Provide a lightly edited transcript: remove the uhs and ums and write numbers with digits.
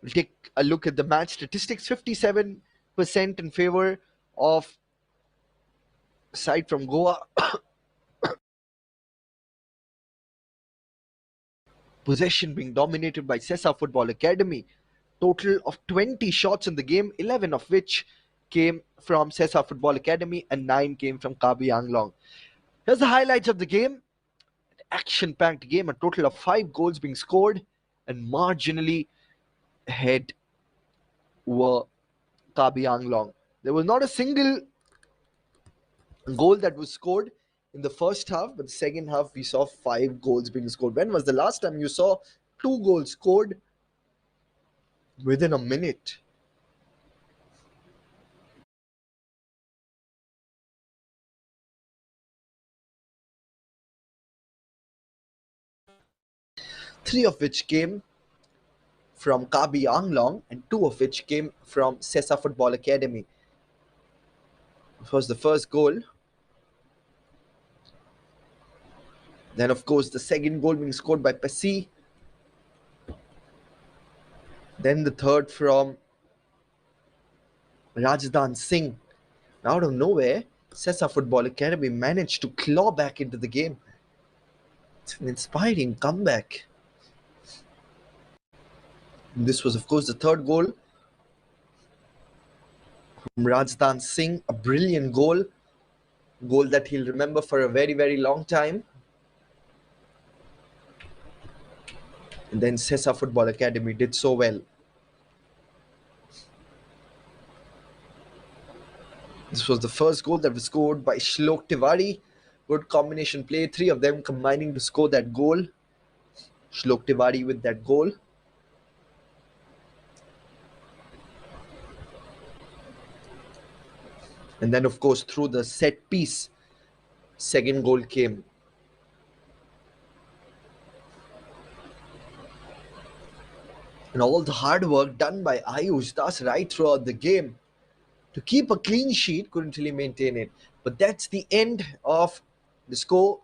We'll take a look at the match statistics. 57% in favor of side from Goa. Possession being dominated by SESA Football Academy. Total of 20 shots in the game, 11 of which came from SESA Football Academy and 9 came from Karbi Anglong. Here's the highlights of the game. Action-packed game, a total of 5 goals being scored, and marginally ahead were Karbi Anglong. There was not a single goal that was scored in the first half, but the second half we saw 5 goals being scored. When was the last time you saw 2 goals scored within a minute? Three of which came from Kabi Anglong and 2 of which came from SESA Football Academy. This was the first goal. Then, of course, the second goal being scored by Pasi. Then the third from Rajdan Singh. Out of nowhere, SESA Football Academy managed to claw back into the game. It's an inspiring comeback. And this was, of course, the third goal from Rajdan Singh. A brilliant goal. Goal that he'll remember for a very, very long time. And then SESA Football Academy did so well. This was the first goal that was scored by Shlok Tiwari. Good combination play. 3 of them combining to score that goal. Shlok Tiwari with that goal. And then, of course, through the set piece, second goal came. And all the hard work done by Ayush Das right throughout the game to keep a clean sheet, couldn't really maintain it. But that's the end of the score.